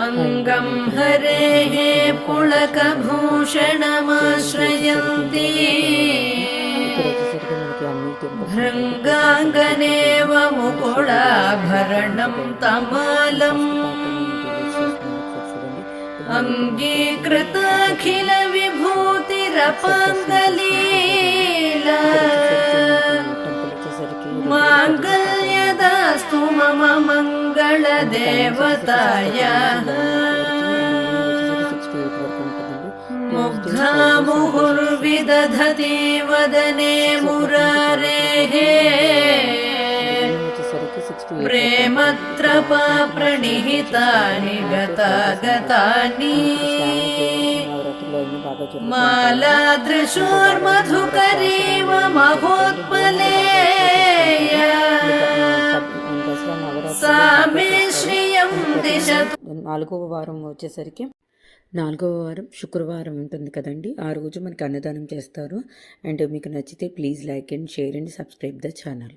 अंगं हरेः पुलकभूषणमाश्रयन्ति भृङ्गाङ्गनेव मुकुलाभरणं तमालम् अङ्गीकृताखिलविभूतिरपाङ्गलीला माङ्गल्यदास्तु मम मङ्गलदेवतायाः मुग्धा मुहुर्विदधति वदने मुरारेः प्रेमत्रपा प्रणिहितानि गतागतानि मालादृशोर्मधुकरीव महोत्पलेय सा मे श्रियं दिशतु. నాలుగవ వారం వచ్చేసరికి శుక్రవారం ఉంటుంది కదండి. ఆ రోజు మనకి అన్నదానం చేస్తారు. అండ్ మీకు నచ్చితే please like and share and subscribe the channel.